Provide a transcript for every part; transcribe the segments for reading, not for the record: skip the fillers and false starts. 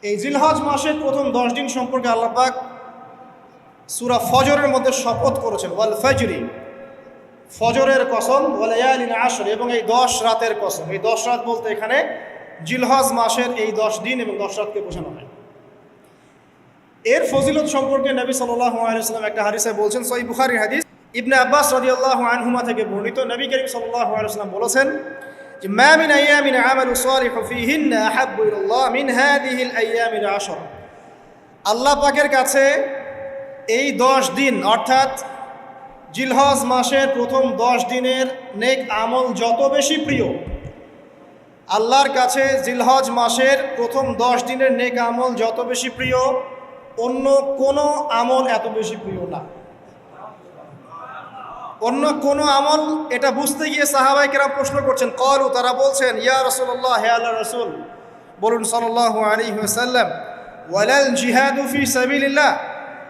এই জিলহজ মাসের প্রথম 10 দিন সম্পর্কে আল্লাহ পাক সূরা ফজরের মধ্যে শপথ করেছেন, ওয়াল ফজরি, ফজরের কসম, ওয়াল লায়ালিন আশর, এবং এই 10 রাতের কসম। এই 10 রাত বলতে এখানে জিলহজ মাসের এই 10 দিন এবং 10 রাতকে বোঝানো হয়। এর ফজিলত সম্পর্কে নবী সাল্লাল্লাহু আলাইহি ওয়াসাল্লাম একটা হাদিসে বলছেন, সহিহ বুখারীর হাদিস, ইবনে আব্বাস রাদিয়াল্লাহু আনহুমা থেকে বর্ণিত, নবী করিম সাল্লাল্লাহু আলাইহি ওয়াসাল্লাম বলেছেন যে মা মিন আইয়ামিন আমালু সালিহু ফীহিন্না আহাব্বু ইলাল্লাহ মিন হাযিহিল আইয়ামিল আশর। আল্লাহ পাকের কাছে এই 10 দিন অর্থাৎ জিলহজ মাসের প্রথম 10 দিনের নেক আমল যত বেশি প্রিয়, আল্লাহর কাছে জিলহজ মাসের প্রথম 10 দিনের নেক আমল যত বেশি প্রিয়, অন্য কোনো আমল এত বেশি প্রিয় না। অন্য কোনো আমল, এটা বুঝতে গিয়ে সাহাবায়ে কেরাম প্রশ্ন করছেন, ক্বালু, তারা বলছেন, ইয়া রাসূলুল্লাহ, হে আল্লাহর রাসূল, বলুন সাল্লাল্লাহু আলাইহি ওয়াসাল্লাম, ওয়ালাল জিহাদু ফি সাবিলিল্লাহ,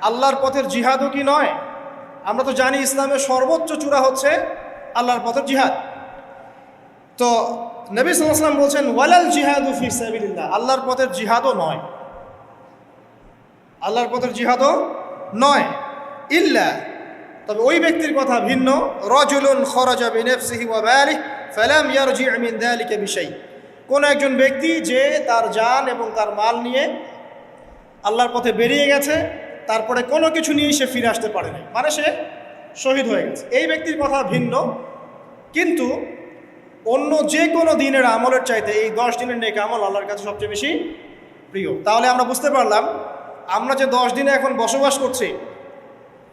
আল্লাহর পথের জিহাদও কি নয়? আমরা তো জানি ইসলামের সর্বোচ্চ চূড়া হচ্ছে আল্লাহর পথের জিহাদ। তো নবী সাল্লাল্লাহু আলাইহি ওয়াসাল্লাম বলছেন, ওয়ালাল জিহাদু ফি সাবিলিল্লাহ, আল্লাহর পথের জিহাদও নয়, আল্লাহর পথের জিহাদও নয়, ইল্লা, তবে ওই ব্যক্তির কথা ভিন্ন, রাজুলুন খরাজা বিনাফসিহি ওয়া মালিহি ফালাম ইয়ারজি মিন যালিকা বিশাই, কোন একজন ব্যক্তি যে তার জান এবং তার মাল নিয়ে আল্লাহর পথে বেরিয়ে গেছে, তারপরে কোনো কিছু নিয়ে সে ফিরে আসতে পারে না, মানে সে শহীদ হয়ে গেছে, এই ব্যক্তির কথা ভিন্ন। কিন্তু অন্য যে কোনো দিনের আমলের চাইতে এই 10 দিনের নেক আমল আল্লাহর কাছে সবচেয়ে বেশি প্রিয়। তাহলে আমরা বুঝতে পারলাম, আমরা যে 10 দিনে এখন বসবাস করছি,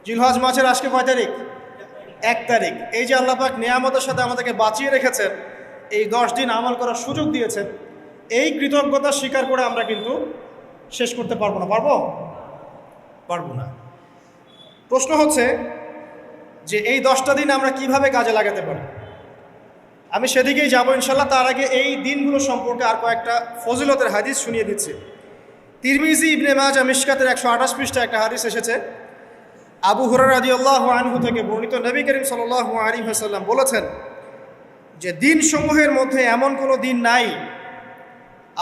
জিলহজ মাসের আজকে কয় তারিখ? 1 তারিখ। এই যে আল্লাহ পাক নিয়ামতের সাথে আমাদেরকে বাঁচিয়ে রেখেছেন, এই 10 দিন আমল করার সুযোগ দিয়েছেন, এই কৃতজ্ঞতা স্বীকার করে আমরা কিন্তু শেষ করতে পারবো না। পারবো না। প্রশ্ন হচ্ছে যে এই 10টা দিন আমরা কিভাবে কাজে লাগাতে পারি। আমি সেদিকেই যাবো ইনশাল্লাহ। তার আগে এই দিনগুলো সম্পর্কে আর কয়েকটা ফজিলতের হাদিস শুনিয়ে দিচ্ছি। তিরমিজি, ইবনে মাজাহ, মিশকাতের 128 পৃষ্ঠায় একটা হাদিস এসেছে, আবু হুরায়রা রাদিয়াল্লাহু আনহু থেকে বর্ণিত, নবী করিম সাল্লাল্লাহু আলাইহি ওয়াসাল্লাম বলেছেন যে দিনসমূহের মধ্যে এমন কোনো দিন নাই,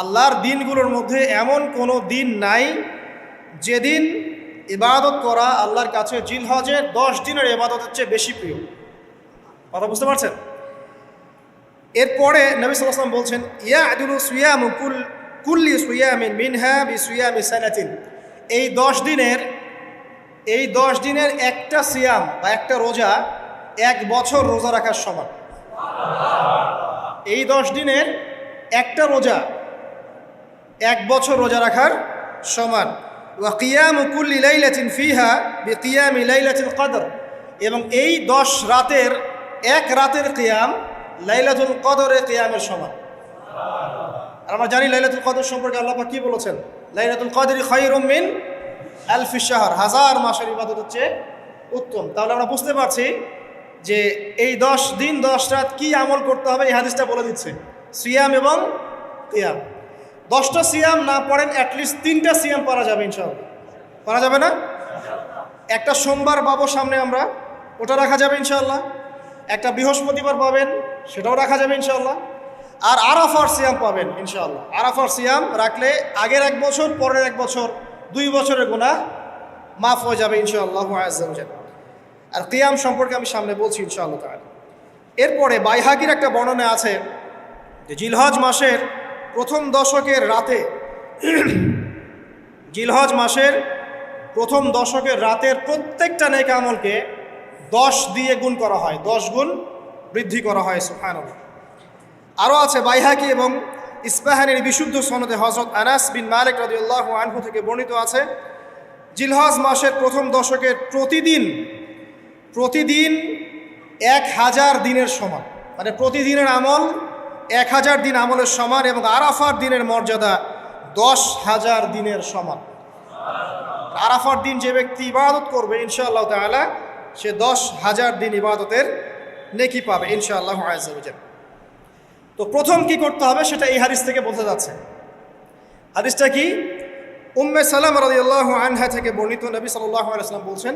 আল্লাহর দিনগুলোর মধ্যে এমন কোনো দিন নাই যেদিন ইবাদত করা আল্লাহর কাছে জিলহজের 10 দিনের ইবাদতের চেয়ে বেশি প্রিয়। কথা বুঝতে পারছেন? এরপরে নবী সাল্লাল্লাহু আলাইহি ওয়াসাল্লাম বলছেন, ইয়াদুলু সিয়ামু কুল্লি সিয়ামিন মিনহা বিসিয়ামি সানাতিন, এই 10 দিনের একটা সিয়াম বা একটা রোজা 1 বছর রোজা রাখার সমান। এই 10 দিনের একটা রোজা 1 বছর রোজা রাখার সমান। ওয়া কিয়ামু কুল্লি লাইলাতিন ফিহা বিকিয়ামি লাইলাতুল কদর, এবং এই 10 রাতের এক রাতের কিয়াম লাইলাতুল কদরের কিয়ামের সমান। আর আমরা জানি লাইলাতুল কদর সম্পর্কে আল্লাহ পাক কি বলেছেন, লাইলাতুল কদরি খায়রুম মিন আলফি শাহর, 1000 মাসের ইবাদত হচ্ছে উত্তম। তাহলে আমরা বুঝতে পারছি যে এই 10 দিন 10 রাত কি আমল করতে হবে, এই হাদিসটা বলে দিচ্ছে, সিয়াম এবং কিয়াম। 10টা সিয়াম না পড়েন, অ্যাটলিস্ট 3টা সিয়াম পারা যাবে ইনশাআল্লাহ। পারা যাবে না? একটা সোমবার পাবো সামনে আমরা, ওটা রাখা যাবে ইনশাআল্লাহ। একটা বৃহস্পতিবার পাবেন, সেটাও রাখা যাবে ইনশাআল্লাহ। আর আরাফার সিয়াম পাবেন ইনশাআল্লাহ। আরাফার সিয়াম রাখলে আগের 1 বছর, পরের 1 বছর, 2 বছরের গুনাহ মাফ হয়ে যাবে ইনশাআল্লাহু আযজা ওয়া জাল্লা। আর কিয়াম সম্পর্কে আমি সামনে বলছি ইনশাআল্লাহ তাআলা। এরপরে বাইহাকির একটা বর্ণনা আছে যে জিলহজ মাসের প্রথম দশকের রাতে, জিলহজ মাসের প্রথম দশকের রাতের প্রত্যেকটা নেক আমলকে 10 দিয়ে গুণ করা হয়, 10 গুণ বৃদ্ধি করা হয়। সুবহানাল্লাহ। আরও আছে বাইহাকি এবং ইসবাহানির বিশুদ্ধ সনদে হযরত আনাস বিন মালিক রাদিয়াল্লাহু আনহু থেকে বর্ণিত আছে, জিলহজ মাসের প্রথম দশকের প্রতিদিন 1000 দিনের সমান, মানে প্রতিদিনের আমল 1000 দিন আমলের সমান, এবং আরাফার দিনের মর্যাদা 10,000 দিনের সমান। আরাফার দিন যে ব্যক্তি ইবাদত করবে ইনশাআল্লাহ তাআলা, সে 10,000 দিন ইবাদতের নেকি পাবে ইনশাআল্লাহু আযজা ওয়া জাল্লা। তো প্রথম কি করতে হবে সেটা এই হাদিস থেকে বোঝা যাচ্ছে। হাদিসটা কি? উম্মে সালামা রাদিয়াল্লাহু আনহা থেকে বর্ণিত, নবী সাল্লাল্লাহু আলাইহি ওয়াসাল্লাম বলছেন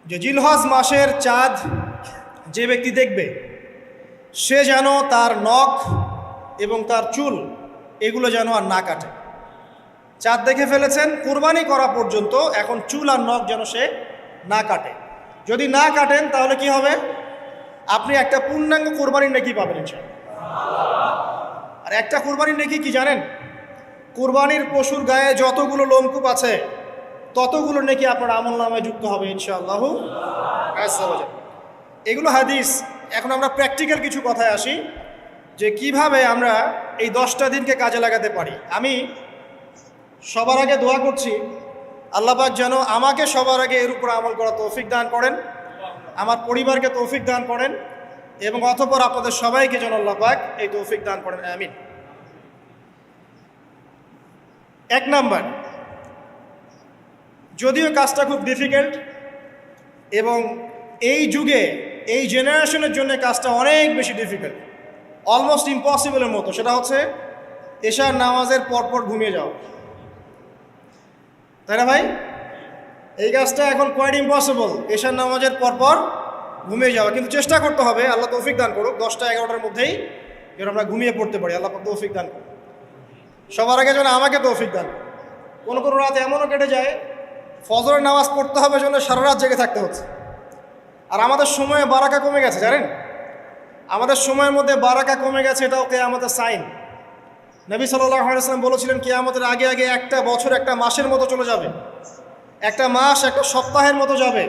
যে জিলহজ মাসের চাঁদ যে ব্যক্তি দেখবে, সে যেন তার নখ এবং তার চুল এগুলো যেন আর না কাটে। চাঁদ দেখে ফেলেছেন, কুরবানি করা পর্যন্ত এখন চুল আর নখ যেন সে না কাটে। যদি না কাটেন তাহলে কি হবে? আপনি একটা পূর্ণাঙ্গ কুরবানির নেকি পাবেন ইনশাআল্লাহ। আর একটা কুরবানির নেকি কি জানেন? কুরবানির পশুর গায়ে যতগুলো লোমকূপ আছে ততগুলো নেকি আপনার আমলনামায় যুক্ত হবে ইনশাআল্লাহু আযজা ওয়া জাল্লা। এগুলো হাদিস। এখন আমরা প্র্যাকটিক্যাল কিছু কথায় আসি যে কিভাবে আমরা এই 10টা দিনকে কাজে লাগাতে পারি। আমি সবার আগে দোয়া করছি আল্লাহ পাক যেন আমাকে সবার আগে এর উপর আমল করা তৌফিক দান করেন, আমার পরিবারকে তৌফিক দান করেন, এবং অতঃপর আপনাদের সবাইকে যেন আল্লাহ পাক এই তৌফিক দান করেন, আমিন। 1 নাম্বার, যদিও কাজটা খুব ডিফিকাল্ট এবং এই যুগে এই জেনারেশনের জন্য কাজটা অনেক বেশি ডিফিকাল্ট, অলমোস্ট ইম্পসিবলের মতো, সেটা হচ্ছে এশার নামাজের পরপর ঘুমিয়ে যাওয়া। তাই না ভাই? এই কাজটা এখন কোয়াইট ইম্পসিবল, এশার নামাজের পরপর ঘুমিয়ে যাওয়া। কিন্তু চেষ্টা করতে হবে, আল্লাহ তৌফিক দান করুক, 10টা 11টার মধ্যেই যেন আমরা ঘুমিয়ে পড়তে পারি। আল্লাহ তৌফিক দান করুক। সবার আগে যেন আমাকে তৌফিক দান। কোনো কোনো রাত এমনও কেটে যায় ফজরের নামাজ পড়তে হবে জন্য সারা রাত জেগে থাকতে হচ্ছে। আর আমাদের সময়ে বারাকা কমে গেছে, জানেন? আমাদের সময়ের মধ্যে বারাকা কমে গেছে, এটাও কিয়ামতের সাইন। নবী সাল্লাল্লাহু আলাইহি ওয়াসাল্লাম বলেছিলেন কিয়ামতের আগে আগে একটা বছর একটা মাসের মতো চলে যাবে, একটা মাস একটা সপ্তাহের মতো যাবে,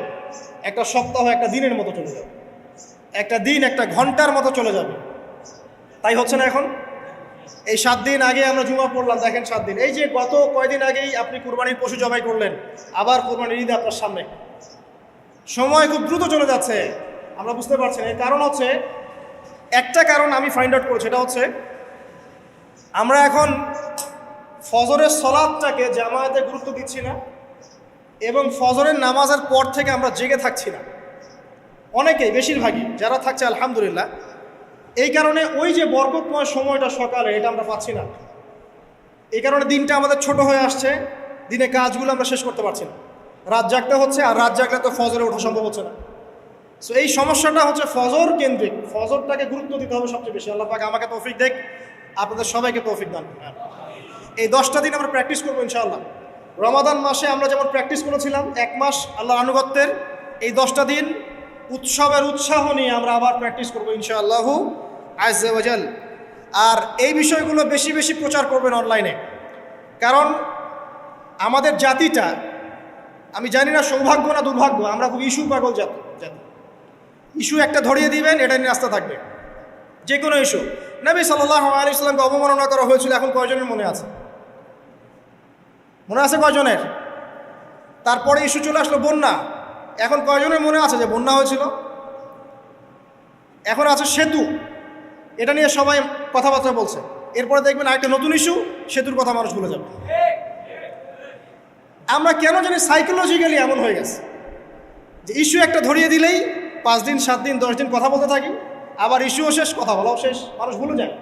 একটা সপ্তাহ একটা দিনের মতো চলে যাবে, একটা দিন একটা ঘন্টার মতো চলে যাবে। তাই হচ্ছে না এখন? এই 7 দিন আগে আমরা জুমা পড়লাম, দেখেন 7 দিন। এই যে গত কয়দিন আগেই আপনি কুরবানির পশু জবাই করলেন, আবার কুরবানির ঈদ আপনার সামনে। সময় খুব দ্রুত চলে যাচ্ছে, আমরা বুঝতে পারছি না। এর কারণ হচ্ছে, একটা কারণ আমি ফাইন্ড আউট করেছি, এটা হচ্ছে আমরা এখন ফজরের সলাতটাকে জামায়াতে গুরুত্ব দিচ্ছি না, এবং ফজরের নামাজের পর থেকে আমরা জেগে থাকছি না। অনেকেই, বেশিরভাগই যারা থাকছে আলহামদুলিল্লাহ। এই কারণে ওই যে বরকতময় সময়টা সকালে, এটা আমরা পাচ্ছি না। এই কারণে দিনটা আমাদের ছোট হয়ে আসছে, দিনে কাজগুলো আমরা শেষ করতে পারছি না, রাত জাগতে হচ্ছে। আর রাত জাগলে তো ফজরে ওঠা সম্ভব হচ্ছে না। সো এই সমস্যাটা হচ্ছে ফজর কেন্দ্রিক, ফজরটাকে গুরুত্ব দিতে হবে সবচেয়ে বেশি। আল্লাহ পাক আমাকে তৌফিক দেখ, আপনাদের সবাইকে তৌফিক দান। এই 10টা দিন আমরা প্র্যাকটিস করবো ইনশাআল্লাহ। রমাদান মাসে আমরা যেমন প্র্যাকটিস করেছিলাম 1 মাস আল্লাহর আনুগত্যের, এই 10টা দিন উৎসবের উৎসাহ নিয়ে আমরা আবার প্র্যাকটিস করবো ইনশাআল্লাহু আযজা ওয়া জাল। আর এই বিষয়গুলো বেশি বেশি প্রচার করবেন অনলাইনে, কারণ আমাদের জাতিটা, আমি জানি না সৌভাগ্য না দুর্ভাগ্য, আমরা খুব ইস্যু পাগল জাতি। ইস্যু একটা ধরিয়ে দিবেন, এটা নিয়ে রাস্তা থাকবে, যে কোনো ইস্যু। নবী সাল্লাল্লাহু আলাইহি ওয়াসাল্লামকে অবমাননা করা হয়েছিল, এখন কয়জনের মনে আছে? মনে আছে কয়জনের? তারপরে ইস্যু চলে আসলো বন্যা, এখন কয়জনের মনে আছে যে বন্যা হয়েছিল? এখন আছে সেতু, এটা নিয়ে সবাই কথাবার্তা বলছে। এরপরে দেখবেন আরেকটা নতুন ইস্যু, সেতুর কথা মানুষ ভুলে যাবে। আমরা কেন জানি সাইকোলজিক্যালি এমন হয়ে গেছে যে ইস্যু একটা ধরিয়ে দিলেই 5 দিন 7 দিন 10 দিন কথা বলতে থাকি, আবার ইস্যুও শেষ, কথা বলাও শেষ, মানুষ ভুলে যায়।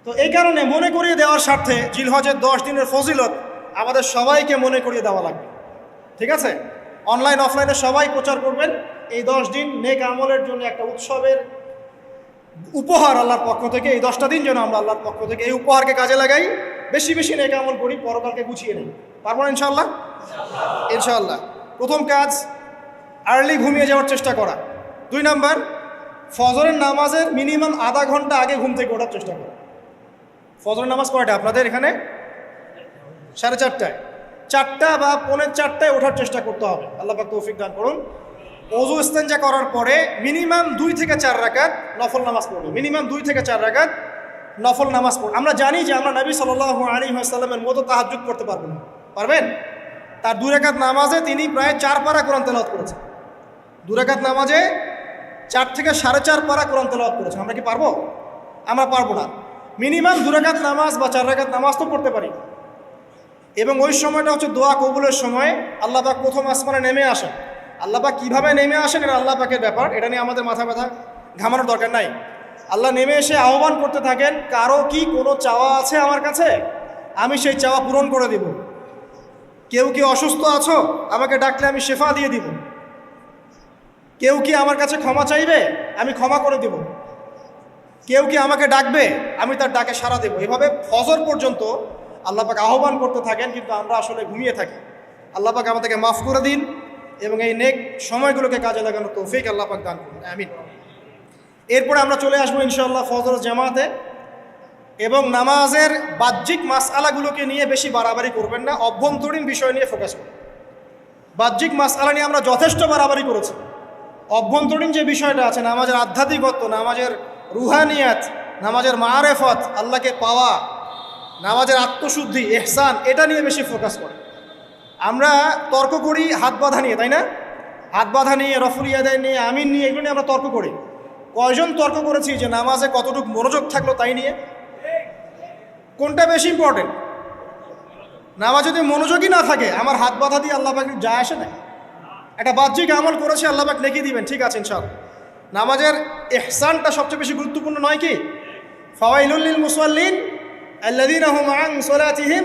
তো এই কারণে মনে করিয়ে দেওয়ার স্বার্থে জিলহজের 10 দিনের ফজিলত আমাদের সবাইকে মনে করিয়ে দেওয়া লাগবে, ঠিক আছে? অনলাইন অফলাইনে সবাই প্রচার করবেন। এই 10 দিন নেক আমলের জন্য একটা উৎসবের উপহার আল্লাহর পক্ষ থেকে। এই 10টা দিন যেন আমরা আল্লাহর পক্ষ থেকে এই উপহারকে কাজে লাগাই, বেশি বেশি নেক আমল করি, পরকালকে গুছিয়ে নিই। পারবো না ইনশাআল্লাহ? ইনশাআল্লাহ। প্রথম কাজ, আর্লি ঘুমিয়ে যাওয়ার চেষ্টা করা। 2 নাম্বার, ফজরের নামাজের মিনিমাম আধা ঘন্টা আগে ঘুম থেকে ওঠার চেষ্টা করা। ফজরের নামাজ কয়টা আপনাদের এখানে? 4:30টায়। 4টা বা 4:45টায় ওঠার চেষ্টা করতে হবে। আল্লাহ পাক তৌফিক দান করুন। ওযু ইস্তেঞ্জা করার পরে মিনিমাম 2 থেকে 4 রাকাত নফল নামাজ পড়বে, মিনিমাম 2 থেকে 4 রাকাত নফল নামাজ পড়বে। আমরা জানি যে আমরা নবী সাল্লাল্লাহু আলাইহি ওয়াসাল্লামের মতো তাহাজ্জুদ করতে পারবো না, পারবেন? তার 2 রাকাত নামাজে তিনি প্রায় 4 পারা কোরআন তেলাওয়াত করেছেন। 2 রাকাত নামাজে 4 থেকে 4.5 পারা কোরআন তেলাওয়াত করেছেন। আমরা কি পারবো? আমরা পারবো না। মিনিমাম 2 রাকাত নামাজ বা 4 রাকাত নামাজ তো পড়তে পারি। এবং ওই সময়টা হচ্ছে দোয়া কবুলের সময়। আল্লাহ পাক প্রথম আসমানে নেমে আসেন। আল্লাহ পাক কীভাবে নেমে আসেন এটা আল্লাহ পাকের ব্যাপার, এটা নিয়ে আমাদের মাথা ব্যথা ঘামানোর দরকার নাই। আল্লাহ নেমে এসে আহ্বান করতে থাকেন, কারো কি কোনো চাওয়া আছে আমার কাছে? আমি সেই চাওয়া পূরণ করে দিব। কেউ কি অসুস্থ আছো? আমাকে ডাকলে আমি শেফা দিয়ে দিব। কেউ কি আমার কাছে ক্ষমা চাইবে? আমি ক্ষমা করে দিব। কেউ কি আমাকে ডাকবে, আমি তার ডাকে সাড়া দেবো। এভাবে ফজর পর্যন্ত আল্লাহ পাক আহ্বান করতে থাকেন, কিন্তু আমরা আসলে ঘুমিয়ে থাকি। আল্লাহ পাক আমাদেরকে মাফ করে দিন এবং এই নেক সময়গুলোকে কাজে লাগানোর তৌফিক আল্লাহ পাক দান করুন, আমিন। এরপরে আমরা চলে আসবো ইনশাআল্লাহ ফজর জামাতে, এবং নামাজের বাহ্যিক মাসআলাগুলোকে নিয়ে বেশি বাড়াবাড়ি করবেন না, অভ্যন্তরীণ বিষয় নিয়ে ফোকাস করুন। বাহ্যিক মাসআলা নিয়ে আমরা যথেষ্ট বাড়াবাড়ি করেছি। অভ্যন্তরীণ যে বিষয়টা আছে, নামাজের আধ্যাত্মিকত্ব, নামাজের রুহানিয়াত, নামাজের মারেফত, আল্লাহকে পাওয়া, নামাজের আত্মশুদ্ধি, ইহসান, এটা নিয়ে বেশি ফোকাস করে। আমরা তর্ক করি হাত বাঁধা নিয়ে, তাই না? হাত বাঁধা নিয়ে, রফুল ইয়াদাই নিয়ে, আমিন নিয়ে, এগুলো নিয়ে আমরা তর্ক করি। কয়জন তর্ক করেছি যে নামাজে কতটুকু মনোযোগ থাকলো তাই নিয়ে? কোনটা বেশি ইম্পর্টেন্ট? নামাজ যদি মনোযোগই না থাকে, আমার হাত বাঁধা দিয়ে আল্লাহ পাক যায় আসে না। একটা বাহ্যিক আমল করেছে, আল্লাহ পাক নেকি দিবেন, ঠিক আছে ইনশাআল্লাহ। নামাজের ইহসানটা সবচেয়ে বেশি গুরুত্বপূর্ণ নয় কি? ফাওয়াইলুল লিল মুসাল্লিন আল্লাযীনা হুম আন সালাতিহিম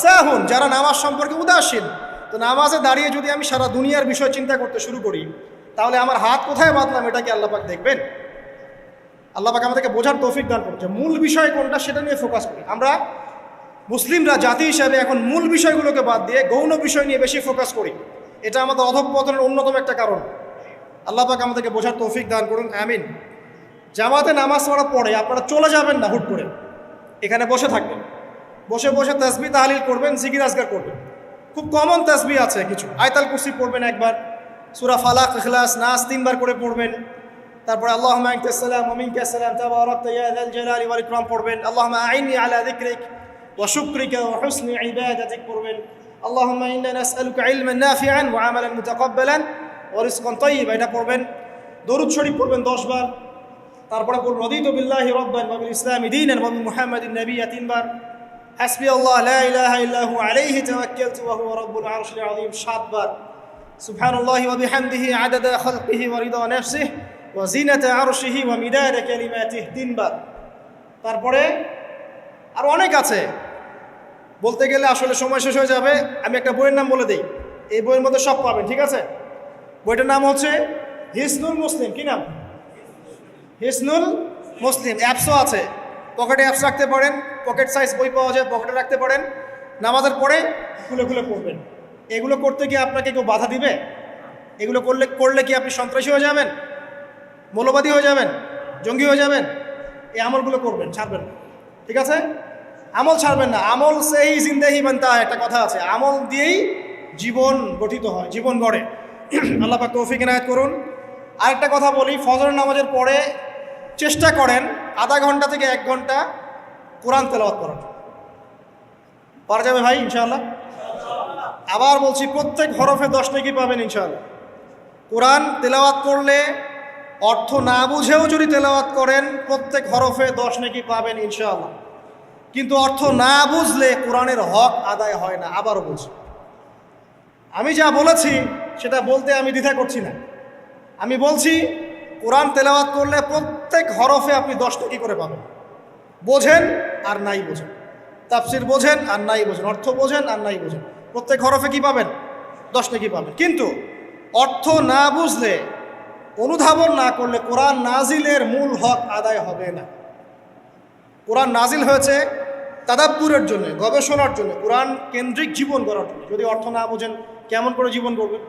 সাহুন, যারা নামাজ সম্পর্কে উদাসীন। তো নামাজে দাঁড়িয়ে যদি আমি সারা দুনিয়ার বিষয় চিন্তা করতে শুরু করি, তাহলে আমার হাত কোথায় বাঁধলাম এটা কি আল্লাহ পাক দেখবেন? আল্লাহ পাক আমাদেরকে বোঝার তৌফিক দান করছে। মূল বিষয় কোনটা সেটা নিয়ে ফোকাস করি। আমরা মুসলিমরা জাতি হিসাবে এখন মূল বিষয়গুলোকে বাদ দিয়ে গৌণ বিষয় নিয়ে বেশি ফোকাস করি। এটা আমাদের অধঃপতনের অন্যতম একটা কারণ। আল্লাহ পাক আমাদেরকে বোঝার তৌফিক দান করুন, আমিন। জামাতে নামাজ পড়ার পরে আপনারা চলে যাবেন না হুট করে, এখানে বসে থাকবেন। বসে বসে তাসবিহ তাহলিল করবেন, জিকির আজকার করবেন। খুব কমন তাসবিহ আছে কিছু। আয়াতুল কুরসি পড়বেন একবার, সূরা ফালাক, ইখলাস, নাস 3 বার করে পড়বেন। তারপরে আল্লাহুম্মা আনতাস সালাম ওয়া মিনকাস সালাম তাবারাকতা ইয়া যাল জালালি ওয়াল ইকরাম পড়বেন। আল্লাহুম্মা আইন্নি আলা যিকরিক ওয়া শুকরিকা ওয়া হুসনি ইবাদাতিক পড়বেন। আল্লাহুম্মা ইন্না নাসআলুকা ইলমান নাফিআন ওয়া আমালান মুতাকাব্বালান ওয়া রিজকান তাইয়্যিবা, এটা পড়বেন। দরুদ শরীফ পড়বেন 10 বার। তারপরে পড়বেন রাদিতু বিল্লাহি রাব্বান ওয়া বিল ইসলামি দীনান ওয়া বিমুহাম্মাদিন নাবিয়্যা 3 বার। হাসবি আল্লাহ লা ইলাহা ইল্লা হু আলাইহি তাওয়াক্কালতু ওয়া হুয়া রাব্বুল আরশিল আযীম 7 বার। সুবহানাল্লাহি ওয়া বিহামদিহি আদাদা খালকিহি ওয়া রিদা নাফসিহি ওয়া জিনাতা আরশিহি ওয়া মিদাদা কালিমাতিহি 3 বার। তারপরে আর অনেক আছে, বলতে গেলে আসলে সময় শেষ হয়ে যাবে। আমি একটা বইয়ের নাম বলে দেই, এই বইয়ের মধ্যে সব পাবেন, ঠিক আছে? বইটার নাম হচ্ছে হিসনুল মুসলিম। কি নাম? হিসনুল মুসলিম। অ্যাপসও আছে, পকেটে অ্যাপস রাখতে পারেন, পকেট সাইজ বই পাওয়া যায়, পকেটে রাখতে পারেন। নামাজের পরে খুলে খুলে পড়বেন। এগুলো করতে গিয়ে আপনাকে কেউ বাধা দিবে? এগুলো করলে কি আপনি সন্ত্রাসী হয়ে যাবেন, মৌলবাদী হয়ে যাবেন, জঙ্গি হয়ে যাবেন? এই আমলগুলো করবেন, ছাড়বেন না, ঠিক আছে? আমল ছাড়বেন না। আমল সেই জিন্দেহি বানতা, একটা কথা আছে, আমল দিয়েই জীবন গঠিত হয়, জীবন গড়ে। আল্লাহ পাক তৌফিক ইনায়াত করুন। আরেকটা কথা বলি, ফজর নামাজের পরে চেষ্টা করেন আধা ঘন্টা থেকে 1 ঘন্টা কোরআন তেলাওয়াত করার। পারা যাবে ভাই ইনশাআল্লাহ? আবার বলছি, প্রত্যেক হরফে 10 নেকি পাবেন ইনশাআল্লাহ। কোরআন তেলাওয়াত করলে, অর্থ না বুঝেও যদি তেলাওয়াত করেন, প্রত্যেক হরফে 10 নেকি পাবেন ইনশাআল্লাহ। কিন্তু অর্থ না বুঝলে কোরআনের হক আদায় হয় না। আবারও বলছি, আমি যা বলেছি সেটা বলতে আমি দ্বিধা করছি না। আমি বলছি, কোরআন তেলাওয়াত করলে প্রত্যেক হরফে আপনি 10 নেকি করে পাবেন। বোঝেন আর নাই বোঝেন, তাফসির বোঝেন আর নাই বোঝেন, অর্থ বোঝেন আর নাই বোঝেন, প্রত্যেক হরফে কি পাবেন? 10 নেকি পাবেন। কিন্তু অর্থ না বুঝলে, অনুধাবন না করলে কোরআন নাজিলের মূল হক আদায় হবে না। কোরআন নাজিল হয়েছে তাদাব্বুরের জন্য, গবেষণার জন্য, কোরআন কেন্দ্রিক জীবন গড়ার জন্য। যদি অর্থ না বোঝেন, কেমন করে জীবন করবেন?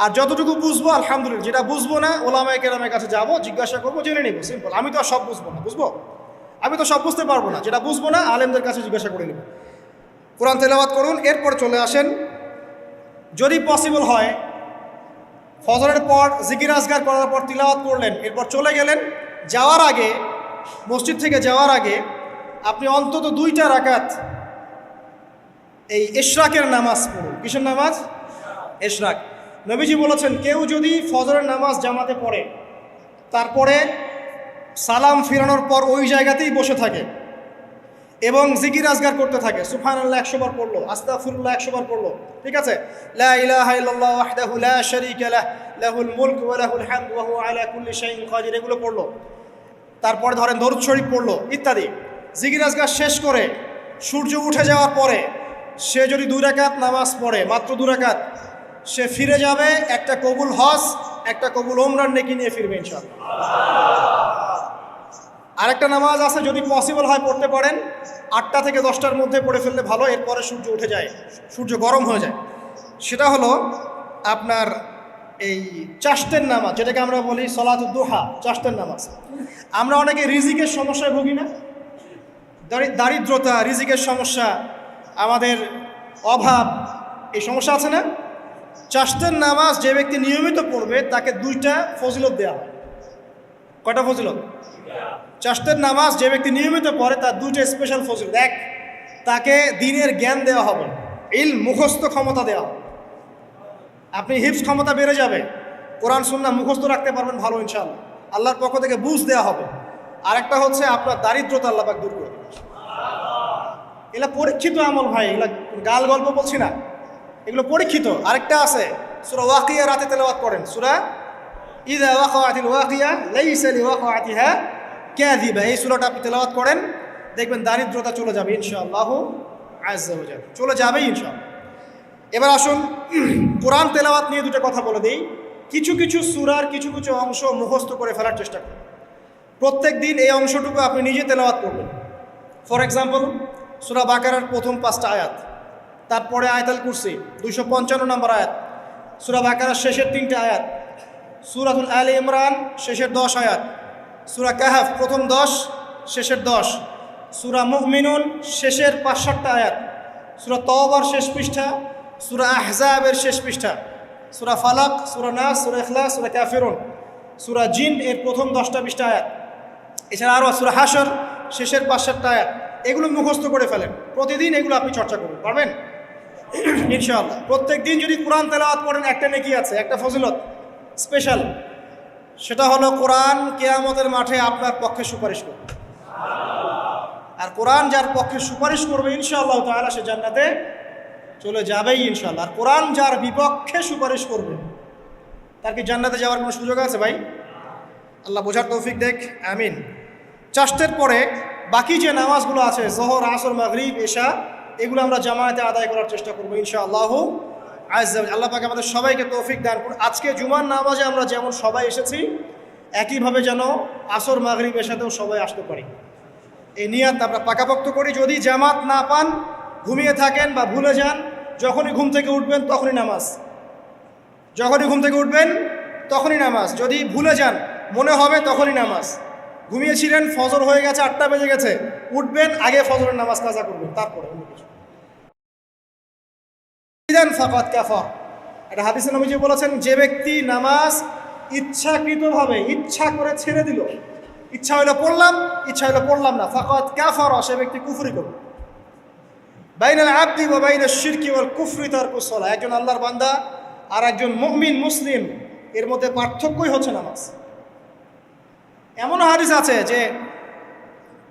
আর যতটুকু বুঝবো আলহামদুলিল্লাহ, যেটা বুঝবো না ওলামায়ে কেরামের কাছে যাবো, জিজ্ঞাসা করবো, জেনে নেবো, সিম্পল। আমি তো আর সব বুঝবো না, বুঝবো? আমি তো সব বুঝতে পারবো না। যেটা বুঝবো না আলেমদের কাছে জিজ্ঞাসা করে নেব। কোরআন তেলাওয়াত করুন। এরপর চলে আসেন, যদি পসিবল হয়, ফজরের পর জিকির আজকার করার পর তিলাওয়াত করলেন, এরপর চলে গেলেন, যাওয়ার আগে, মসজিদ থেকে যাওয়ার আগে আপনি অন্তত 2টা রাকাত এই ইশরাকের নামাজ পড়ুন। কিসের নামাজ? ইশরাক। নবীজি বলেছেন, কেউ যদি ফজরের নামাজ জামাতে পড়ে, তারপরে সালাম ফিরানোর পর ওই জায়গাতেই বসে থাকে এবং জিকির আজগার করতে থাকে, সুবহানাল্লাহ 100 বার পড়লো, আস্তাগফিরুল্লাহ 100 বার পড়লো, ঠিক আছে? লা ইলাহা ইল্লাল্লাহ ওয়াহদাহু লা শারীকা লাহ লাহুল মুলক ওয়া লাহুল হামদ ওয়া হুয়া আলা কুল্লি শাইইন কাদির, এগুলো পড়লো। তারপরে ধরেন দরুদ শরীফ পড়লো ইত্যাদি। জিকির আজগার শেষ করে সূর্য উঠে যাওয়ার পরে সে যদি 2 রাকাত নামাজ পড়ে, মাত্র 2 রাকাত, সে ফিরে যাবে একটা কবুল হজ, একটা কবুল ওমরার নেকি নিয়ে ফিরবে ইনশাআল্লাহ। আরেকটা নামাজ আছে, যদি পসিবল হয় পড়তে পারেন, 8টা থেকে 10টার মধ্যে পড়ে ফেললে ভালো, এরপরে সূর্য উঠে যায়, সূর্য গরম হয়ে যায়। সেটা হলো আপনার এই চাষ্টের নামাজ, যেটাকে আমরা বলি সলাতুদ দুহা, চাষ্টের নামাজ। আমরা অনেকে রিজিকের সমস্যায় ভুগি না? দারিদ্রতা, রিজিকের সমস্যা, আমাদের অভাব, এই সমস্যা আছে না? চাষ্টের নামাজ যে ব্যক্তি নিয়মিত পড়বে তাকে 2টা ফজিলত দেওয়া হয়। কয়টা ফজিলত? চাষ্টের নামাজ যে ব্যক্তি নিয়মিত পড়ে তার 2টা স্পেশাল ফজিলত। এক, তাকে দ্বীনের জ্ঞান দেওয়া হবে, ইলম মুখস্থ ক্ষমতা দেওয়া হবে। আপনি হিফজ ক্ষমতা বেড়ে যাবে, কোরআন সুন্নাহ মুখস্থ রাখতে পারবেন ভালো ইনশাআল্লাহ, আল্লাহর পক্ষ থেকে বুঝ দেওয়া হবে। আরেকটা হচ্ছে আপনার দারিদ্রতা আল্লাহ পাক দূর করে দেবে। এগুলো পরীক্ষিত আমল ভাই, এগুলো গাল গল্প বলছি না, এগুলো পরীক্ষিত। আরেকটা আছে, সূরা ওয়াকিয়া রাতে তেলাওয়াত করেন, সূরা ইযা ওয়াকাআতিল ওয়াকিয়া লাইসা লিওয়াকাআতিহা কাযিবা, এই সূরাটা আপনি তেলাওয়াত করেন, দেখবেন দারিদ্রতা চলে যাবে ইনশাআল্লাহ আযজা ওয়া জাল্লা, চলে যাবেই ইনশাআল্লাহ। এবার আসুন কোরআন তেলাওয়াত নিয়ে 2টা কথা বলে দিই। কিছু কিছু সূরার কিছু কিছু অংশ মুখস্থ করে ফেলার চেষ্টা করুন। প্রত্যেক দিন এই অংশটুকু আপনি নিজে তেলাওয়াত করবেন। ফর এক্সাম্পল, সূরা বাকারার প্রথম 5টা আয়াত, তারপরে আয়াতুল কুরসি 255 নম্বর আয়াত, সূরা বাকারার শেষের 3টে আয়াত, সূরাতুল আলে ইমরান শেষের 10 আয়াত, সূরা কাহাফ প্রথম 10 শেষের 10, সূরা মুমিনুন শেষের 5-7টা আয়াত, সূরা তাওবার শেষ পৃষ্ঠা, সূরা আহজাবের শেষ পৃষ্ঠা, সূরা ফালাক, সূরা নাস, সূরা ইখলাস, সূরা কাফিরুন, সূরা জিন এর প্রথম 10টা 20টা আয়াত, এছাড়া আরও সূরা হাশর শেষের 5-7টা আয়াত। এগুলো মুখস্থ করে ফেলেন, প্রতিদিন এগুলো আপনি চর্চা করুন, পারবেন ইনশাআল্লাহ। প্রত্যেক দিন যদি কোরআন তেলাওয়াত করেন একটা নেকি আছে, একটা ফজিলত স্পেশাল, সেটা হলো কোরআন কিয়ামতের মাঠে আপনার পক্ষে সুপারিশ করবে। আর কোরআন যার পক্ষে সুপারিশ করবে ইনশাআল্লাহ তাআলা সে জান্নাতে চলে যাবেই ইনশাআল্লাহ। আর কোরআন যার বিপক্ষে সুপারিশ করবে তার কি জান্নাতে যাওয়ার কোনো সুযোগ আছে ভাই? আল্লাহ বোঝার তৌফিক দেখ, আমিন। চাষ্টের পরে বাকি যে নামাজগুলো আছে, যোহর, আসর, মাগরিব, এশা, এগুলো আমরা জামায়াতে আদায় করার চেষ্টা করবো ইনশাআল্লাহ আজ্জা ওয়া জাল্লা। আল্লাহ পাক আমাদের সবাইকে তৌফিক দান করুন। আজকে জুমার নামাজে আমরা যেমন সবাই এসেছি, একইভাবে যেন আসর, মাগরিব, এশাতেও সবাই আসতে পারি, এই নিয়াত আমরা পাকাপোক্ত করি। যদি জামাত না পান, ঘুমিয়ে থাকেন বা ভুলে যান, যখনই ঘুম থেকে উঠবেন তখনই নামাজ, যখনই ঘুম থেকে উঠবেন তখনই নামাজ। যদি ভুলে যান, মনে হবে তখনই নামাজ। ঘুমিয়েছিলেন, ফজর হয়ে গেছে, 8টা বেজে গেছে, উঠবেন, আগে ফজরের নামাজ কাজা করবেন, তারপরে অন্য কিছু। ফাকাত কাফার, এটা হাদিসে নবীজি বলেছেন, যে ব্যক্তি নামাজ ইচ্ছাকৃতভাবে ইচ্ছা করে ছেড়ে দিল, ইচ্ছা হইলো পড়লাম, ইচ্ছা হইলো পড়লাম না, ফাকাত কাফার, সে ব্যক্তি কুফরি করবে। বাইনাল আবদি ওয়া বাইনাশ শিরকি ওয়াল কুফরি তারকুস সালাহ, একজন আল্লাহর বান্দা আর একজন মুমিন মুসলিম, এর মধ্যে পার্থক্যই হচ্ছে নামাজ। এমন হাদিস আছে যে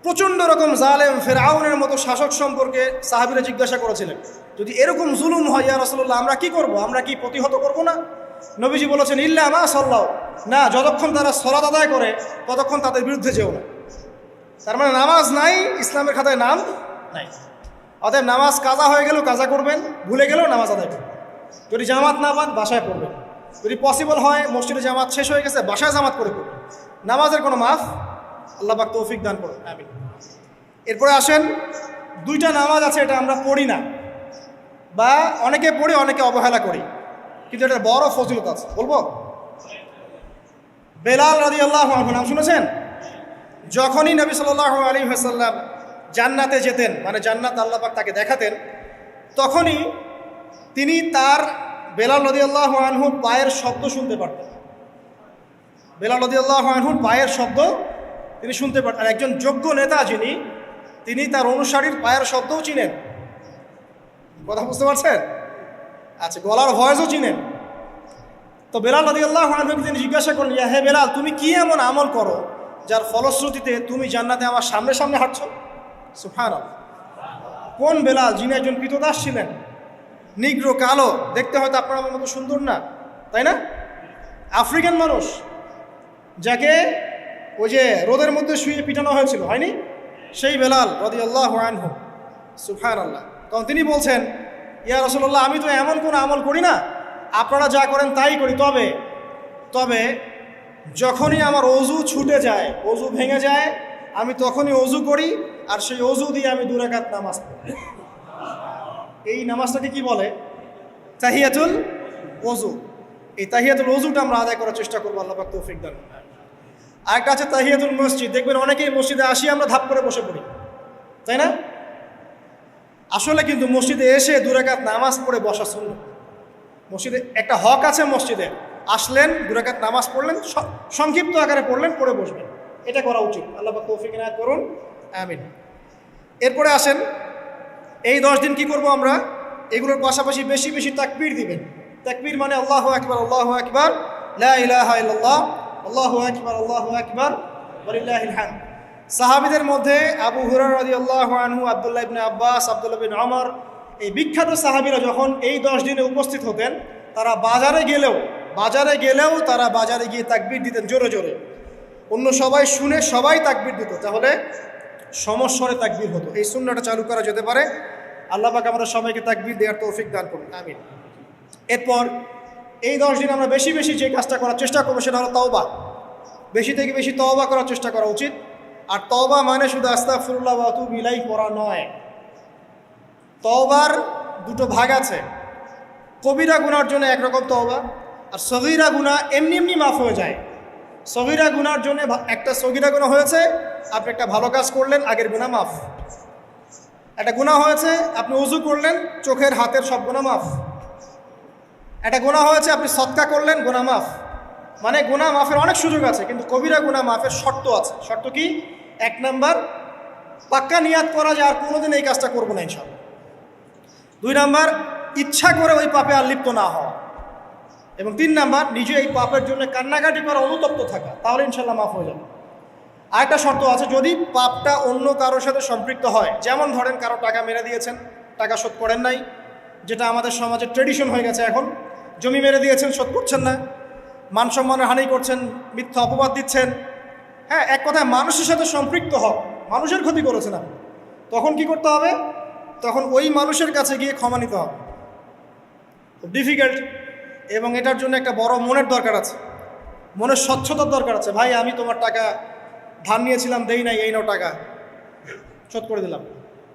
প্রচণ্ড রকম জালেম ফেরাউনের মতো শাসক সম্পর্কে সাহাবীরা জিজ্ঞাসা করেছিলেন, যদি এরকম জুলুম হয় ইয়া রাসূলুল্লাহ, আমরা কি করব? আমরা কি প্রতিহত করব না? নবীজি বলেছেন, ইল্লা মা সাল্লাহ, না, যতক্ষণ তারা সালাত আদায় করে ততক্ষণ তাদের বিরুদ্ধে যেও না। তার মানে নামাজ নাই, ইসলামের খাতায় নাম নাই। অতএব নামাজ কাজা হয়ে গেলেও কাজা করবেন, ভুলে গেলেও নামাজ আদায় করবেন। যদি জামাত না পান বাসায় পড়বেন, যদি পসিবল হয় মসজিদে জামাত শেষ হয়ে গেছে বাসায় জামাত করে পড়বেন, নামাজের কোনো মাফ আল্লাহ পাক তৌফিক দান করুন, আমিন। এরপরে আসেন, 2টা নামাজ আছে, এটা আমরা পড়ি না, বা অনেকে পড়ি অনেকে অবহেলা করি, কিন্তু এটার বড় ফজিলত আছে, বলবো। বেলাল রাদিয়াল্লাহু আনহু নাম শুনেছেন? যখনই নবী সাল্লাল্লাহু আলাইহি ওয়াসাল্লাম জান্নাতে যেতেন, মানে জান্নাত আল্লাহ পাক তাকে দেখাতেন, তখনই তিনি তার বেলাল রাদিয়াল্লাহু আনহুর পায়ের শব্দ শুনতে পারতেন। বেলাল রাদিয়াল্লাহু আনহুর পায়ের শব্দ তিনি শুনতে পারতেন। আর একজন যোগ্য নেতা যিনি, তিনি তার অনুসারীর পায়ের শব্দও চিনেন। কথা বুঝতে পারছেন? আচ্ছা, গলার ভয়েসও চিনেন। তো বেলাল রাদিয়াল্লাহু আনহুকে তিনি জিজ্ঞাসা করলেন, হে বেলাল, তুমি কি এমন আমল করো যার ফলশ্রুতিতে তুমি জান্নাতে আমার সামনে সামনে হাঁটছো? সুবহানাল্লাহ। কোন বেলাল? যিনি একজন কৃতদাস ছিলেন, নিগ্রো, কালো, দেখতে হয়তো আপনার আমার মতো সুন্দর না, তাই না? আফ্রিকান মানুষ, যাকে ওই যে রোদের মধ্যে শুয়ে পিটানো হয়েছিল, হয়নি? সেই বেলাল রাদিয়াল্লাহু আনহু, সুবহানাল্লাহ। তখন তিনি বলছেন, ইয়া রাসূলুল্লাহ, আমি তো এমন কোনো আমল করি না, আপনারা যা করেন তাই করি, তবে যখনই আমার অজু ছুটে যায়, অজু ভেঙে যায়, আমি তখনই অজু করি, আর সেই অজু দিয়ে আমি 2 রাকাত নামাজ পড়ি। এই নামাজটাকে কি বলে? তাহিয়াতুল ওযু। এই তাহিয়াতুল ওযুটা আমরা আদায় করার চেষ্টা করবো, আল্লাহ পাক তৌফিক দান করুন। আরেকটা আছে তাহিয়াতুল মসজিদ। দেখবেন অনেকেই মসজিদে আসি আমরা ধাপ করে বসে পড়ি, তাই না? আসলে কিন্তু মসজিদে এসে 2 রাকাত নামাজ পড়ে বসা সুন্নাত। মসজিদে একটা হক আছে, মসজিদে আসলেন 2 রাকাত নামাজ পড়লেন, সংক্ষিপ্ত আকারে পড়লেন, পড়ে বসবেন, এটা করা উচিত। আল্লাহ পাক তৌফিক ইনায়াত করুন, আমিন। এরপরে আসেন, এই 10 দিন কি করব আমরা? এগুলোর পাশাপাশি বেশি বেশি তাকবীর দিবেন। তাকবীর মানে আল্লাহু আকবার, আল্লাহু আকবার, লা ইলাহা ইল্লাল্লাহ, আল্লাহু আকবার, আল্লাহু আকবার, ওয়ালিল্লাহিল হামদ। সাহাবীদের মধ্যে আবু হুরায়রা রাদিয়াল্লাহু আনহু, আব্দুল্লাহ ইবনে আব্বাস, আব্দুল্লাহ বিন ওমর, এই বিখ্যাত সাহাবীরা যখন এই 10 দিনে উপস্থিত হতেন, তারা বাজারে গেলেও তারা বাজারে গিয়ে তাকবীর দিতেন জোরে জোরে। অন্য সবাই শুনে সবাই তাকবীর দিত, তাহলে সমস্বরে তাকবীর হতো। এই সুন্নাহটা চালু করা যেতে পারে। আল্লাহ পাক আমরা সবাইকে তাকবীর দেওয়ার তৌফিক দান করুন, আমিন। এরপর এই 10 দিন আমরা বেশি বেশি যে কাজটা করার চেষ্টা করবো সেটা হলো তওবা। বেশি থেকে বেশি তওবা করার চেষ্টা করা উচিত। আর তওবা মানে শুধু আস্তাগফিরুল্লাহ ওয়া আতুবু ইলাইহি পড়া নয়। তওবার 2টো ভাগ আছে। কবিরা গুনার জন্য একরকম তওবা, আর সগীরা গুনাহ এমনি এমনি মাফ হয়ে যায়। সগীরা গুনার জন্য একটা সগীরা গুনাহ হয়েছে, আপনি একটা ভালো কাজ করলেন, আগের গুনাহ মাফ। একটা গুনাহ হয়েছে, আপনি ওযু করলেন, চোখের হাতের সব গুনাহ মাফ। একটা গুনাহ হয়েছে, আপনি সদকা করলেন, গুনাহ মাফ। মানে গুনাহ মাফের অনেক সুযোগ আছে, কিন্তু কবিরা গুনাহ মাফের শর্ত আছে। শর্ত কি? 1 নাম্বার, পাক্কা নিয়াত করা যে আর কোনোদিন এই কাজটা করবো না ইনশাআল্লাহ। 2 নাম্বার, ইচ্ছা করে ওই পাপে আর লিপ্ত না হওয়া। এবং 3 নাম্বার, নিজে এই পাপের জন্য কান্নাকাটি করা, অনুতপ্ত থাকা, তাহলে ইনশাআল্লাহ মাফ হয়ে যাবে। আরেকটা শর্ত আছে, যদি পাপটা অন্য কারোর সাথে সম্পৃক্ত হয়, যেমন ধরেন কারো টাকা মেরে দিয়েছেন, টাকা শোধ করেন নাই, যেটা আমাদের সমাজের ট্রেডিশন হয়ে গেছে এখন। জমি মেরে দিয়েছেন, শোধ করছেন না, মান সম্মানের হানি করছেন, মিথ্যা অপবাদ দিচ্ছেন। হ্যাঁ, এক কথায় মানুষের সাথে সম্পৃক্ত হও, মানুষের ক্ষতি করেছেন আপনি, তখন কি করতে হবে? তখন ওই মানুষের কাছে গিয়ে ক্ষমা নিতে হবে। খুব ডিফিকাল্ট, এবং এটার জন্য একটা বড় মনের দরকার আছে, মনের স্বচ্ছতার দরকার আছে। ভাই, আমি তোমার টাকা ধার নিয়েছিলাম, দেই নাই, এই নাও টাকা, শোধ করে দিলাম।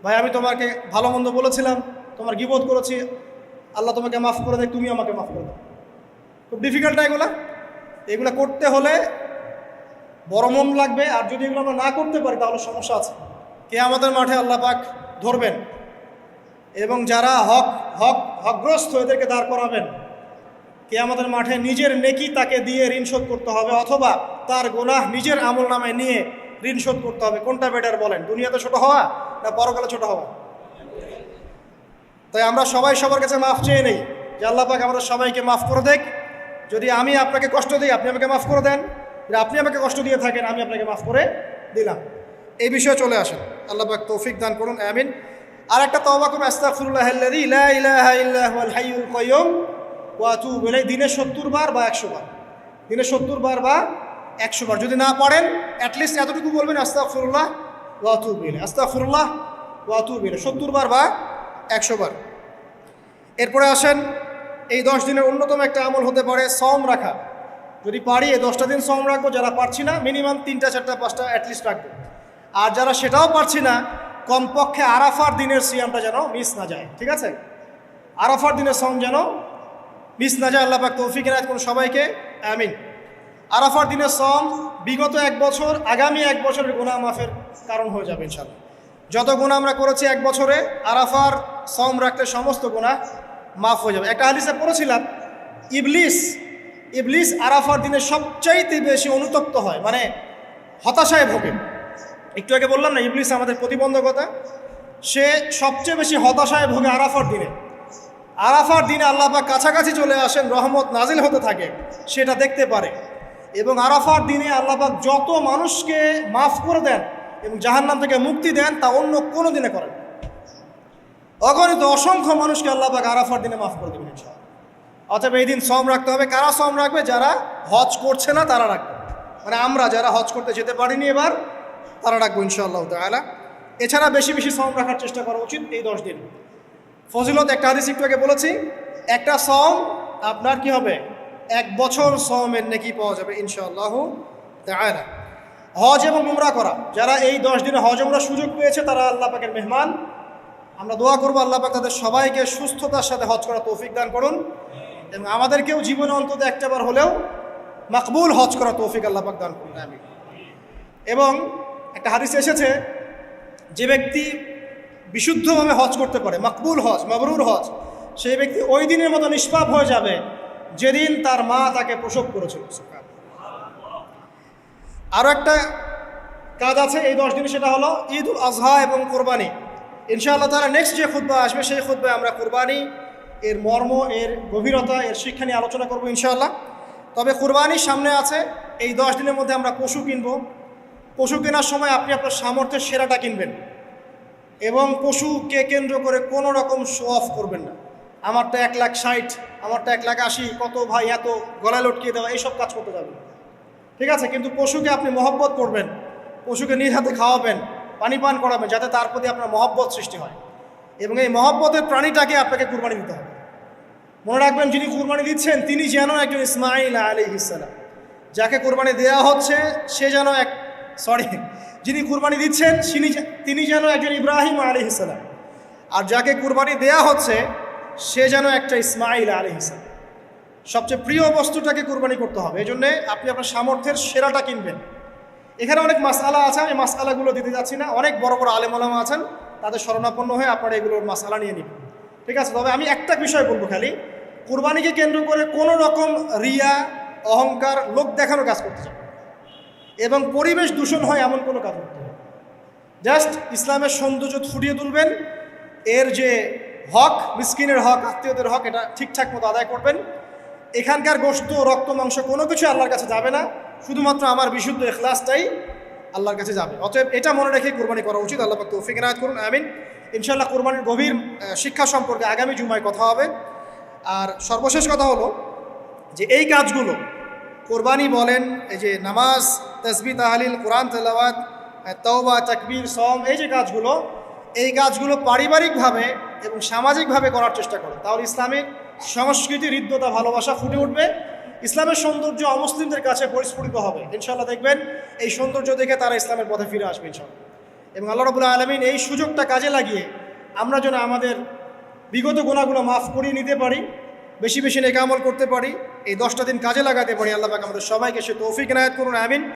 ভাই, আমি তোমাকে ভালো মন্দ বলেছিলাম, তোমার গীবত করেছি, আল্লাহ তোমাকে মাফ করে দেয়, তুমি আমাকে মাফ করে দাও। খুব ডিফিকাল্ট না এগুলা করতে হলে বড় মন লাগবে। আর যদি এগুলো আমরা না করতে পারি তাহলে সমস্যা আছে। কিয়ামতের মাঠে আল্লাহ পাক ধরবেন, এবং যারা হকগ্রস্ত এদেরকে দাঁড় করাবেন। কিয়ামতের মাঠে নিজের নেকি তাকে দিয়ে ঋণ শোধ করতে হবে, অথবা তার গুনাহ নিজের আমল নামে নিয়ে ঋণ শোধ করতে হবে। কোনটা বেটার বলেন? দুনিয়াতে ছোট হওয়া না পরকালে ছোট হওয়া? তাই আমরা সবাই সবার কাছে মাফ চেয়ে নেই যে আল্লাহ পাক আমাদের সবাইকে মাফ করে দেখ। যদি আমি আপনাকে কষ্ট দিই, আপনি আমাকে মাফ করে দেন। যদি আপনি আমাকে কষ্ট দিয়ে থাকেন, আমি আপনাকে মাফ করে দিলাম। এই বিষয়ে চলে আসেন, আল্লাহ পাক তৌফিক দান করুন, আমিন। আর একটা তওবা করুন, আস্তাগফিরুল্লাহাল্লাযী লা ইলাহা ইল্লা হুয়াল হাইয়ুল কাইয়্যুম ওয়া আতুবু ইলাইহি। দিনে 70 বার বা 100 বার, দিনে 70 বার বা 100 বার। যদি না পারেন, অ্যাটলিস্ট এতটুকু বলবেন, আস্তাগফিরুল্লাহ ওয়া আতুবু ইলাইহি, আস্তাগফিরুল্লাহ ওয়া আতুবু ইলাইহি, 70 বার বা 100 বার। এরপরে আসেন, এই 10 দিনের অন্যতম একটা আমল হতে পারে সওম রাখা। যদি পারি এই 10টা দিন সওম রাখবো, যারা পারছি না মিনিমাম 3টা 4টা 5টা অ্যাটলিস্ট রাখবো। আর যারা সেটাও পারছি না, কমপক্ষে আরাফার দিনের সিয়ামটা যেন মিস না যায়, ঠিক আছে? আরাফার দিনের সওম যেন মিস না যায়। আল্লাহ পাক তৌফিক ইনায়াত করুন সবাইকে, আমিন। আরাফার দিনের সওম বিগত 1 বছর, আগামী 1 বছরের গুনাহ মাফের কারণ হয়ে যাবে ইনশাআল্লাহ। যত গুনাহ আমরা করেছি 1 বছরে, আরাফার সওম রাখতে সমস্ত গুনাহ মাফ হয়ে যাবে। একটা হাদিসে পড়েছিলাম, ইবলিস আরাফার দিনে সবচাইতে বেশি অনুতপ্ত হয়, মানে হতাশায় ভোগে। একটু আগে বললাম না, ইবলিস আমাদের প্রতিবন্ধকতা, সে সবচেয়ে বেশি হতাশায় ভোগে আরাফার দিনে। আরাফার দিনে আল্লাহ পাক কাছাকাছি চলে আসেন, রহমত নাজিল হতে থাকে, সেটা দেখতে পারে। এবং আরাফার দিনে আল্লাহ পাক যত মানুষকে মাফ করে দেন এবং জাহান্নাম থেকে মুক্তি দেন, তা অন্য কোনো দিনে করেন। অগণিত অসংখ্য মানুষকে আল্লাহ পাক আরাফার দিনে মাফ করে দেবেন ইনশাআল্লাহ। অতএব এই দিন সওম রাখতে হবে। কারা সওম রাখবে? যারা হজ করছে না তারা রাখবে, মানে আমরা যারা হজ করতে যেতে পারিনি এবার, তারা রাখবো ইনশাআল্লাহ তাআলা। এছাড়া বেশি বেশি সওম রাখার চেষ্টা করা উচিত এই 10 দিন। ফজিলত একটা হাদিস একটু আগে বলেছি, একটা সওম আপনার কি হবে? 1 বছর সওমের নেকি পাওয়া যাবে ইনশাআল্লাহ তাআলা। হজ এবং উমরা করা, যারা এই 10 দিনে হজ উমরা সুযোগ পেয়েছে তারা আল্লাহ পাকের মেহমান। আমরা দোয়া করবো আল্লাহ পাক তাদের সবাইকে সুস্থতার সাথে হজ করা তৌফিক দান করুন, এবং আমাদেরকেও জীবনে অন্তত একটাবার হলেও মাকবুল হজ করা তৌফিক আল্লাহ পাক দান করুন, আমিন। এবং একটা হাদিস এসেছে, যে ব্যক্তি বিশুদ্ধভাবে হজ করতে পারে, মাকবুল হজ, মাবরুর হজ, সেই ব্যক্তি ওই দিনের মতো নিষ্পাপ হয়ে যাবে যেদিন তার মা তাকে প্রসব করেছিল। আরও একটা কাজ আছে এই 10 দিনে, সেটা হলো ঈদ উল আজহা এবং কোরবানি। ইনশাআল্লাহ তাআলা নেক্সট যে খুতবা আসবে সেই খুতবায় আমরা কোরবানি, এর মর্ম, এর গভীরতা, এর শিক্ষা নিয়ে আলোচনা করবো ইনশাআল্লাহ। তবে কোরবানির সামনে আছে, এই 10 দিনের মধ্যে আমরা পশু কিনবো। পশু কেনার সময় আপনি আপনার সামর্থ্যের সেরাটা কিনবেন, এবং পশুকে কেন্দ্র করে কোনো রকম শো অফ করবেন না। আমারটা 1,60,000, আমারটা 1,80,000, কত ভাই এত গলায় লটকিয়ে দেওয়া, এইসব কাজ করতে যাবেন, ঠিক আছে? কিন্তু পশুকে আপনি মহব্বত করবেন, পশুকে নিজ হাতে খাওয়াবেন, পানি পান করাবেন, যাতে তার প্রতি আপনার মহব্বত সৃষ্টি হয়, এবং এই মহব্বতের প্রাণীটাকে আপনাকে কুরবানি দিতে হবে। মনে রাখবেন, যিনি কুরবানি দিচ্ছেন তিনি যেন একজন ইসমাইল আলাইহিস সালাম, যাকে কুরবানি দেওয়া হচ্ছে সে যেন যিনি কুরবানি দিচ্ছেন তিনি যেন একজন ইব্রাহিম আলাইহিস সালাম, আর যাকে কুরবানি দেয়া হচ্ছে সে যেন একটা ইসমাইল আলাইহিস সালাম। সবচেয়ে প্রিয় বস্তুটাকে কুরবানি করতে হবে। এই জন্যে আপনি আপনার সামর্থ্যের সেরাটা কিনবেন। এখানে অনেক মাসআলা আছে, আমি মাসআলাগুলো দিতে যাচ্ছি না। অনেক বড় বড় আলেম ওলামা আছেন, তাদের শরণাপন্ন হয়ে আপনারা এগুলোর মাসআলা নিয়ে নেবেন, ঠিক আছে? তবে আমি একটা বিষয় বলবো, খালি কুরবানিকে কেন্দ্র করে কোনো রকম রিয়া, অহংকার, লোক দেখানো কাজ করতে চান এবং পরিবেশ দূষণ হয় এমন কোনো কাজ করতে হবে। জাস্ট ইসলামের সৌন্দর্য ফুটিয়ে তুলবেন, এর যে হক, মিসকিনের হক, আত্মীয়দের হক, এটা ঠিকঠাক মতো আদায় করবেন। এখানকার গোশত, রক্ত, মাংস কোনো কিছু আল্লাহর কাছে যাবে না, শুধুমাত্র আমার বিশুদ্ধ ইখলাসটাই আল্লাহর কাছে যাবে। অতএব এটা মনে রেখে কুরবানি করা উচিত। আল্লাহ পাক তৌফিক ইনায়াত করুন, আমিন। ইনশাআল্লাহ কুরবানির গভীর শিক্ষা সম্পর্কে আগামী জুমায় কথা হবে। আর সর্বশেষ কথা হলো যে এই কাজগুলো, কোরবানি বলেন, এই যে নামাজ, তাসবিহ, তাহলিল, কোরআন তেলাওয়াত, তওবা, তাকবীর, সওম, এই যে কাজগুলো, এই কাজগুলো পারিবারিকভাবে এবং সামাজিকভাবে করার চেষ্টা করে, তাহলে ইসলামিক সংস্কৃতি, হৃদ্যতা, ভালোবাসা ফুটে উঠবে। ইসলামের সৌন্দর্য অমুসলিমদের কাছে পরিস্ফুটিত হবে। ইনশাআল্লাহ দেখবেন এই সৌন্দর্য দেখে তারা ইসলামের পথে ফিরে আসবে ইনশাআল্লাহ। এবং আল্লাহ রাব্বুল আলামিন এই সুযোগটা কাজে লাগিয়ে আমরা যেন আমাদের বিগত গুনাহগুলো মাফ করিয়ে নিতে পারি, বেশি বেশি নেক আমল করতে পারি, এই 10টা দিন কাজে লাগাতে পারি। আল্লাহ পাক আমাদের সবাইকে সে তৌফিক ইনায়াত করুন, আমিন।